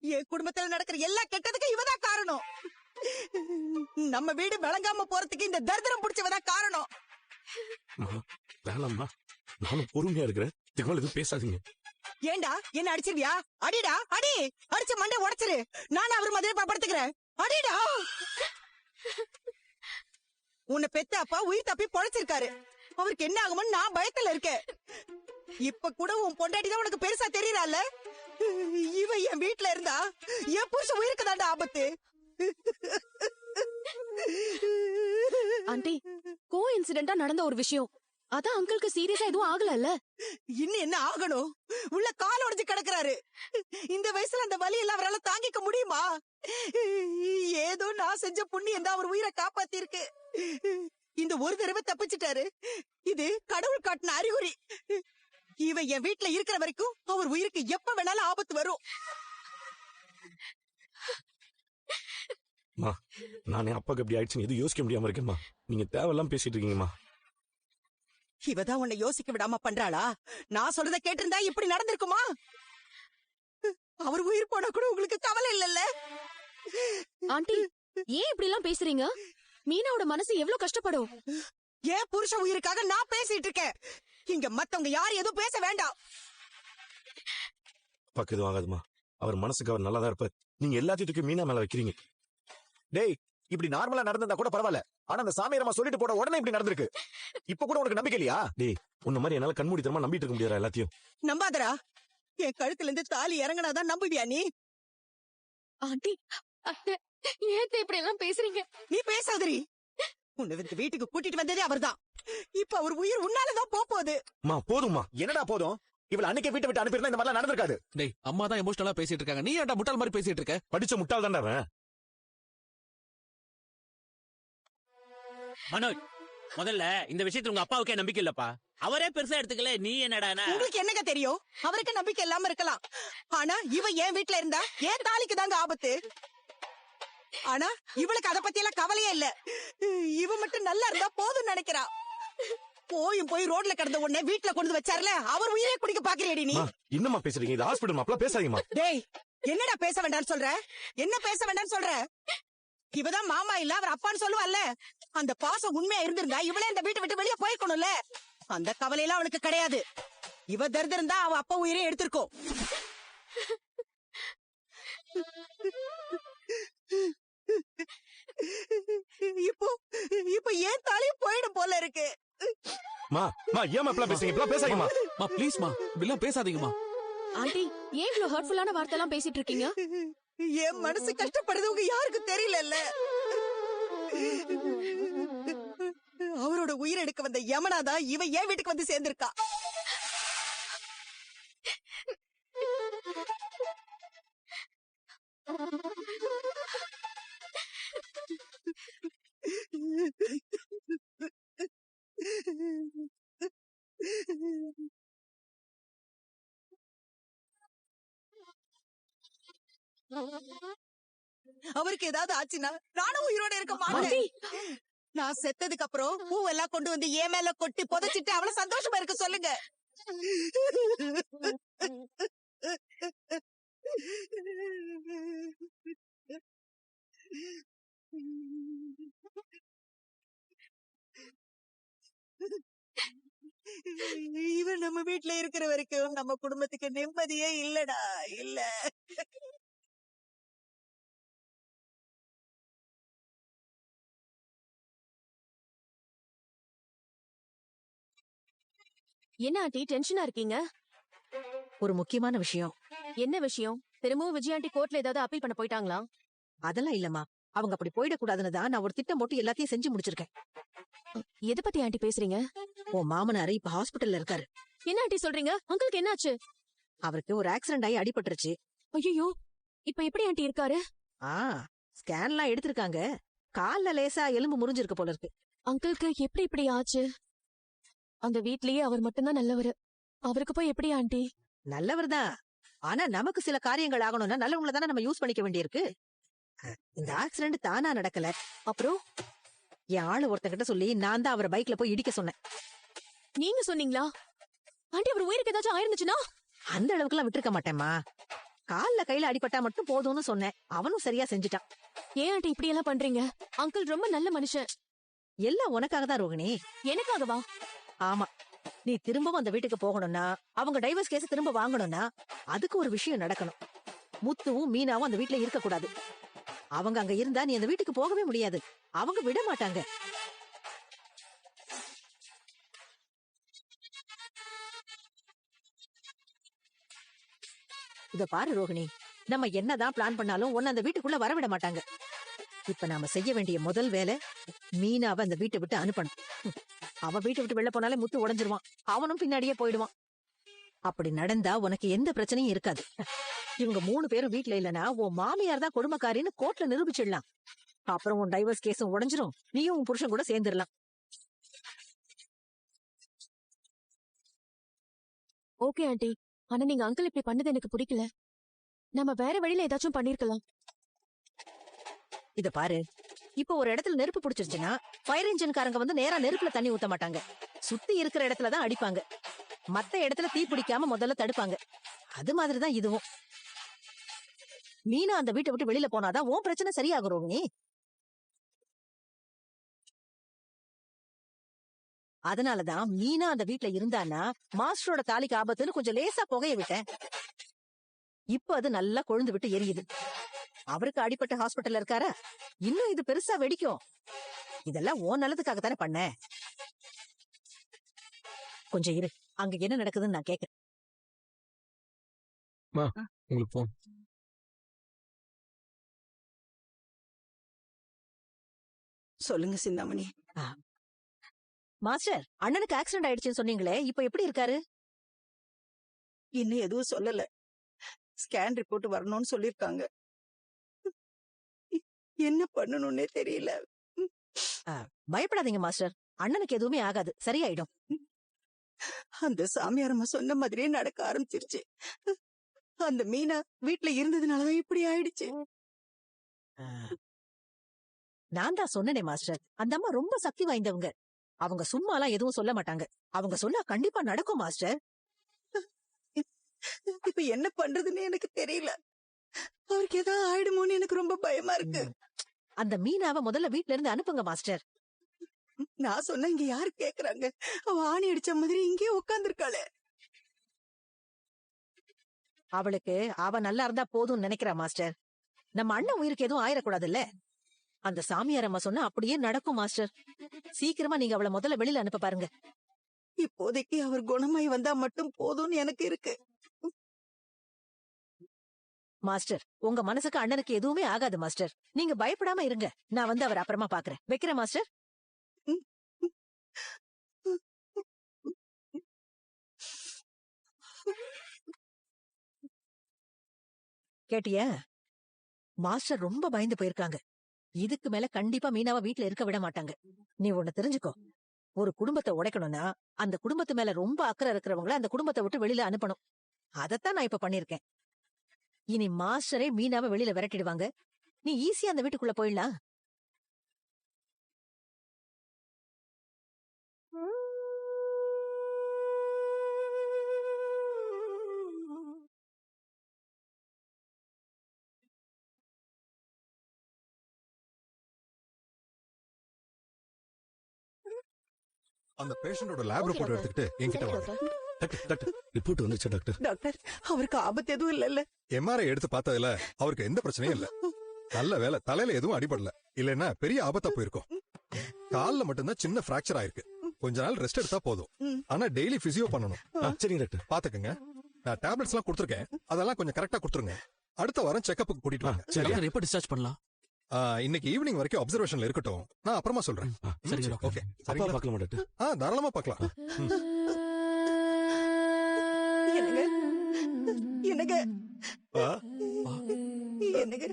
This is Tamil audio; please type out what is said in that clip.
என் குடும்பத்துல நடக்கிற எல்லா கெட்டதுக்கும் இவதான் காரணம். நம்ம வீடு விளங்காம போறதுக்கு இந்த தரித்திரம் பிடிச்சவதான் காரணம். வேணாம்மா, நானும் பொறுமையா இருக்கிறேன். இதுக்கு மேல எதுவும் பேசாதீங்க. ஏண்டா என்ன அடிச்சிருவியா? அடிடா, அடி. அடிச்ச மண்டை உடைச்சிரு. நானும் அவர் மாதிரி படுத்துக்கிறேன். அடிடா. உன்னை பெத்த அப்பா உயிர் தப்பி பொழைச்சிருக்காரு. அவருக்கு என்ன ஆகுமோன்னு நான் பயத்துல இருக்கேன். இப்ப கூட உன் பொண்டாட்டிதான் உனக்கு பெருசா தெரியறால. இவ என் வீட்டுல இருந்தா என் புருஷன் உயிருக்கு தாண்டா ஆபத்து. ஆண்டி, கோ இன்சிடென்டா நடந்த ஒரு விஷயம். அதான் அங்கிளுக்கு சீரியஸா எதுவும் ஆகல. இன்னும் என்ன ஆகணும்? உள்ள கால் உடைஞ்சு கிடக்குறாரு. இந்த வயசுல அந்த வலி எல்லாம் அவரால் தாங்கிக்க முடியுமா? ஏதோ நான் செஞ்ச புண்ணியம் தான் அவர் உயிரை காப்பாத்தி இருக்கு. இந்த ஒரு தடவை தப்பிச்சிட்டாரு. இது கடவுள் காட்டின அறிகுறி. இவ என் வீட்டுல இருக்கிற வரைக்கும் அவர் உயிருக்கு எப்ப வேணாலும் ஆபத்து வரும். நானே அப்பாக்கு எப்படி ஆயிடுச்சுன்னு எதுவும் யோசிக்க முடியாம இருக்கேம்மா. நீங்க தேவையெல்லாம் பேசிட்டு இருக்கீங்கம்மா. இவதான் உன்னை யோசிக்க விடாம பண்றாளா? நான் சொல்றத கேட்டிருந்தா இப்படி நடந்திருக்குமா? அவர் உயிர் போனா கூட உங்களுக்கு கவலை இல்லல்ல? ஆண்டி, ஏன் இப்படி எல்லாம் பேசுறீங்க? மீனாவோட மனசு எவ்வளவு கஷ்டப்படும். ஏன் புருஷ உயிருக்காக நான் பேசிட்டு இருக்கேன். இங்க மத்தவங்க யாரும் எதுவும் பேச வேண்டாம். அப்பாக்கு எதுவும் ஆகாதுமா. அவர் மனசுக்கு அவர் நல்லாதான் இருப்பார். நீங்க எல்லாத்தையும் தூக்கி மீனா மேல வைக்கிறீங்க. டேய், இப்படி நார்மலா நடந்தா கூட பரவாயில்ல. ஆனா அந்த சாமியாரமா சொல்லிட்டு போட உடனே இப்படி நடந்திருக்கு. இப்ப கூட உனக்கு நம்பிக்கை இல்லையா? டேய், உன்ன மாதிரி என்னால கண்மூடித்தனமா நம்பிட்டு இருக்க முடியாதா எல்லாத்தையும்? நம்பாதரா. என் கழுத்துல இருந்து தாலி இறங்கினாதான் நம்புவியா நீ? ஆண்டி, ஏன் இப்படி எல்லாம் பேசுறீங்க? நீ பேசாதரி. உன்னை வீட்டுக்கு கூட்டிட்டு வந்ததே அவர்தான். இப்ப அவர் உயிர் உன்னாலதான் போகுது. போதும்மா. என்னடா போதும்? இவள அன்னைக்கே வீட்டை விட்டு அனுப்பியிருந்தா இந்த மாதிரி நடந்திருக்காது. டேய், அம்மா தான் எமோஷனலா பேசிட்டு இருக்காங்க. நீ ஏன்டா முட்டாள் மாதிரி பேசிட்டு இருக்க? படிச்ச முட்டாள் தான்டா அவன். மனோஜ், முதல்ல இந்த விஷயத்துல உங்க அப்பாவுக்கே நம்பிக்கை இல்லப்பா. அவரே பெருசா எடுத்துக்கல, நீ என்னடானா? உங்களுக்கு என்னங்க தெரியும்? அவருக்கு நம்பிக்கை இல்லாம இருக்கலாம். ஆனா இவ என் வீட்டுல இருந்தா ஏன் தாலிக்கு தாங்க ஆபத்து. ஆனா இவளுக்கு அத பத்தி எல்லாம் கவலையே இல்ல. இவ மட்டும் நல்லா இருந்தா போதும் நினைக்கிறா. போய் ரோட்ல கிடந்த உடனே வீட்டுல கொண்டு வச்சார்ல, அவர் உயிரே குடிக்க பாக்குறேடி நீ. என்னமா பேசுறீங்க? இது ஹாஸ்பிடல் மாப்ள, பேசாதீங்கம்மா. டேய், என்னடா பேச வேண்டாம்னு சொல்ற? என்ன பேச வேண்டாம்னு சொல்ற? இவதான் மாமா இல்ல அவர் அப்பான்னு சொல்லுவாள்ல. அந்த பாசம் உண்மையா இருந்திருந்தா இவளே இந்த வீட்டை விட்டு வெளியே போயிருக்கணும்ல. அந்த கவலையெல்லாம் அவனுக்கு கிடையாது. இவ தரித்திருந்தா அவ அப்பா உயிரே எடுத்திருக்கோம். இப்போ ஏன் தாலியும் போயிடும் போல இருக்கு. ஏமா பேசுறீங்க? பேசாதீங்கம்மா. ப்ளீஸ்மா, இப்படிலாம் பேசாதீங்கம்மா. ஆண்டி, ஏன் இவ்வளவு ஹர்ட்ஃபுல்லான வார்த்தை எல்லாம் பேசிட்டு இருக்கீங்க? என் மனசு கஷ்டப்படுது உங்க யாருக்கு தெரியல. அவரோட உயிர் எடுக்க வந்த யமனாதான் இவ என் வீட்டுக்கு வந்து சேர்ந்திருக்கா. அவருக்கு ஏதாவது ஆச்சுன்னா நானும் உயிரோட இருக்க மாட்டேன். நான் செத்ததுக்கு அப்புறம் பூவெல்லாம் கொண்டு வந்து ஏன் மேல கொட்டி புதைச்சிட்டு அவளை சந்தோஷமா இருக்க சொல்லுங்க. இவன் நம்ம வீட்டுல இருக்கிற வரைக்கும் நம்ம குடும்பத்துக்கு நிம்மதியே இல்லடா, இல்ல. என்ன ஆண்டி, டென்ஷனா இருக்கீங்க? ஒரு முக்கியமான விஷயம். என்ன விஷயம்? திரும்பவும் விஜய் ஆண்டி கோர்ட்ல ஏதாவது அப்பீல் பண்ண போயிட்டாங்களா? அதெல்லாம் இல்லம்மா, அவங்க அப்படி போயிடக்கூடாதுன்னு தான் நான் ஒரு திட்டம் போட்டு எல்லாத்தையும் செஞ்சு முடிச்சிருக்கேன். எதை பத்தி ஆண்டி பேசுறீங்க? உன் மாமனாரு இப்ப ஹாஸ்பிட்டல்ல இருக்காரு. என்ன ஆண்டி சொல்றீங்க? அங்கிளுக்கு என்னாச்சு? அவருக்கு ஒரு ஆக்சிடென்ட் ஆகி அடிபட்டுருச்சு. ஐயோ, இப்ப எப்படி ஆண்டி இருக்காரு? ஸ்கேன்லாம் எடுத்திருக்காங்க. கால்ல லேசா எலும்பு முறிஞ்சிருக்கு போல இருக்கு. அங்கிளுக்கு எப்படி இப்படி ஆச்சு? அந்த வீட்லயே அவர் மட்டும்தான் நல்லவரு. அவருக்கு போய் எப்படி ஆண்டி? நல்லவர் தான், ஆனா நமக்கு சில காரியங்கள் ஆகணும்னா நல்லவங்களை தானே நம்ம யூஸ் பண்ணிக்க வேண்டியிருக்கு. இந்த ஆக்சிடென்ட் தானா நடக்கல. அப்புறம் என் ஆளு ஒருத்தங்கிட்ட சொல்லி நான் தான் அவரை பைக்ல போய் இடிக்க சொன்னேன். நீங்க சொன்னீங்களா? ஆண்டி, அவர் உயிருக்கு ஏதாச்சும் ஆயிருந்துச்சுன்னா? அந்த அளவுக்கு எல்லாம் விட்டுருக்க மாட்டேம்மா. கால்ல கையில அடிபட்டா மட்டும் போதும்னு சொன்னேன். அவனும் சரியா செஞ்சுட்டான். ஏன் ஆண்டி இப்படி எல்லாம் பண்றீங்க? அங்கிள் ரொம்ப நல்ல மனுஷன். எல்லாம் உனக்காக தான் ரோகிணி. எனக்காகவா? ஆமா, நீ திரும்பவும் அந்த வீட்டுக்கு போகணும்னா, அவங்க டைவர்ஸ் கேஸ் திரும்ப வாங்கணும்னா அதுக்கு ஒரு விஷயம் நடக்கணும். முத்துவும் மீனாவும் அந்த வீட்டுல இருக்க கூடாது. அவங்க அங்க இருந்தா நீ அந்த வீட்டுக்கு போகவே முடியாது. அவங்க விட மாட்டாங்க. இத பாரு ரோகிணி, நம்ம என்னதான் பிளான் பண்ணாலும் உன்னை அந்த வீட்டுக்குள்ள வரவிட மாட்டாங்க. இப்ப நாம செய்ய வேண்டிய முதல் வேலை மீனாவை அந்த வீட்டை விட்டு அனுப்பணும். அவ வீட்டை விட்டு வெளில போனாலே முத்து உடைஞ்சிருவான். அவனும் பின்னாடியே போயிடுவான். அப்படி நடந்தா உனக்கு எந்த பிரச்சனையும் இருக்காது. இவங்க 3 பேரும் வீட்டுல இல்லனா உன் மாமியார் தான் கொடுமைக்காரின்னு கோர்ட்ல நிரூபிச்சிடலாம். அப்புறம் உன் டைவர்ஸ் கேஸும் உடைஞ்சிரும். நீயும் உன் புருஷன் கூட சேர்ந்துடலாம். ஓகே ஆண்டி, ஆனா நீங்க அங்கிள் இப்படி பண்ணது எனக்கு பிடிக்கல. நம்ம வேற வழியில ஏதாச்சும் பண்ணிருக்கலாம். இத பாரு, இப்ப ஒரு இடத்துல நெருப்பு பிடிச்சிருச்சுன்னா ஃபயர் இன்ஜின்காரங்க வந்து நேரா நெருப்புல தண்ணி ஊத்த மாட்டாங்க. சுத்தி இருக்கிற இடத்துலதான் அடிப்பாங்க. மத்த இடத்துல தீ பிடிக்காம முதல்ல தடுப்பாங்க. அது மாதிரிதான் இதுவும். மீனா அந்த வீட்டை விட்டு வெளியில போனாதான் உன் பிரச்சனை சரியாகும் ரோகிணி. அதனாலதான் மீனா அந்த வீட்டுல இருந்தான்னா மாஸ்டரோட தாலிக்கு ஆபத்துன்னு கொஞ்சம் லேசா புகைய விட்டேன். இப்ப அது நல்லா கொழுந்து விட்டு எரியுது. அவருக்கு அடிபட்ட ஹாஸ்பிட்டல்ல இருக்காரா? இன்னும் இது பெருசா வெடிக்கும். இதெல்லாம் உன் நல்லதுக்காக தானே பண்ண. கொஞ்சம் இரு, அங்க என்ன நடக்குதுன்னு நான் கேக்குறேன். உங்களுக்கு போன். சொல்லுங்க சிந்தாமணி. மாஸ்டர், அண்ணனுக்கு ஆக்சிடென்ட் ஆயிடுச்சுன்னு சொன்னீங்களே, இப்ப எப்படி இருக்காரு? இன்னும் எதுவும் சொல்லல. ஸ்கேன் ரிப்போர்ட் வரணும்னு சொல்லிருக்காங்க. என்ன பண்ணணும்னே தெரியல. பயப்படாதீங்க மாஸ்டர், அண்ணனுக்கு எதுவுமே ஆகாது, சரியாயிடும். அந்த சாமியாரம்மா சொன்ன மாதிரியே நடக்க ஆரம்பிச்சிருச்சு. அந்த மீனா வீட்டுல இருந்ததுனாலதான் இப்படி ஆயிடுச்சு. நான் தான் சொன்னேனே மாஸ்டர், அந்த அம்மா ரொம்ப சக்தி வாய்ந்தவங்க. அவங்க சும்மாலாம் எதுவும் சொல்ல மாட்டாங்க. அவங்க சொன்னா கண்டிப்பா நடக்கும் மாஸ்டர். இப்ப என்ன பண்றதுன்னு எனக்கு தெரியல. அவருக்கு ஏதாவது ஆயிடுமோன்னு எனக்கு ரொம்ப பயமா இருக்கு. அந்த மீனாவை முதல்ல வீட்ல இருந்து அனுப்புங்க மாஸ்டர். நான் சொன்ன இங்க யாரு கேக்குறாங்க? அவ ஆணி அடிச்ச மாதிரி இங்கே உட்கார்ந்துருக்காளே. அவளுக்கு அவ நல்லா இருந்தா போதும்னு நினைக்கிறா மாஸ்டர். நம்ம அண்ணன் உயிருக்கு எதுவும் ஆயிடக்கூடாதுல்ல. அந்த சாமியார் அம்மா சொன்னா அப்படியே நடக்கும் மாஸ்டர். சீக்கிரமா நீங்க அவளை முதல்ல வெளியில அனுப்ப பாருங்க. இப்போதைக்கு அவர் குணமாய் வந்தா மட்டும் போதும்னு எனக்கு இருக்கு. மாஸ்டர், உங்க மனசுக்கு அண்ணனுக்கு எதுவுமே ஆகாது மாஸ்டர். நீங்க பயப்படாம இருங்க. நான் வந்து அவர் அப்புறமா பாக்குறேன். வைக்கிறேன் மாஸ்டர். கேட்டியா? மாஸ்டர் ரொம்ப பயந்து போயிருக்காங்க. இதுக்கு மேல கண்டிப்பா மீனாவை வீட்டுல இருக்க விட மாட்டாங்க. நீ ஒண்ணு தெரிஞ்சுக்கோ, ஒரு குடும்பத்தை உடைக்கணும்னா அந்த குடும்பத்து மேல ரொம்ப அக்கறை இருக்கிறவங்கள அந்த குடும்பத்தை விட்டு வெளியில அனுப்பணும். அதத்தான் நான் இப்ப பண்ணிருக்கேன். இனி மாஸ்டரே மீனாவை வெளியில விரட்டிடுவாங்க. நீ ஈஸியா அந்த வீட்டுக்குள்ள போயிடலாம். அந்த பேஷண்டோட லேப் ரிப்போர்ட் எடுத்துக்கிட்டு என்கிட்ட வாங்க. டாக்டர் டாக்டர் ரிப்போர்ட் வந்துச்சா டாக்டர்? டாக்டர், அவருக்கு ஆபத்து எதுவும் இல்லல்ல? எம்ஆர்ஐ எடுத்து பார்த்ததுல அவருக்கு எந்த பிரச்சனையும் இல்ல. நல்ல வேலை, தலையில எதுவும் அடிபடல. இல்லன்னா பெரிய ஆபத்தா போயிருக்கும். கால்ல மட்டும்தான் சின்ன பிராக்சர் ஆயிருக்கு. கொஞ்ச நாள் ரெஸ்ட் எடுத்தா போதும். ஆனா டெய்லி பிசியோ பண்ணணும். சரிங்க டாக்டர். பாத்துக்கங்க, நான் டேப்லெட்ஸ் எல்லாம் கொடுத்துருக்கேன். அதெல்லாம் கொஞ்சம் கரெக்டா கொடுத்துருங்க. அடுத்த வாரம் செக்கப்புக்கு கூட்டிட்டு வாங்க. டாக்டர் எப்ப டிஸ்சார்ஜ் பண்ணலாம்? இன்னைக்கு ஈவினிங் வரைக்கும் அப்சர்வேஷன்ல இருக்கட்டும். நான் அப்புறமா சொல்றேன். சரி ஓகே, அப்பா பார்க்கலாமா டாக்டர்? தாராளமா பார்க்கலாம். என்னங்க என்னங்க என்னங்க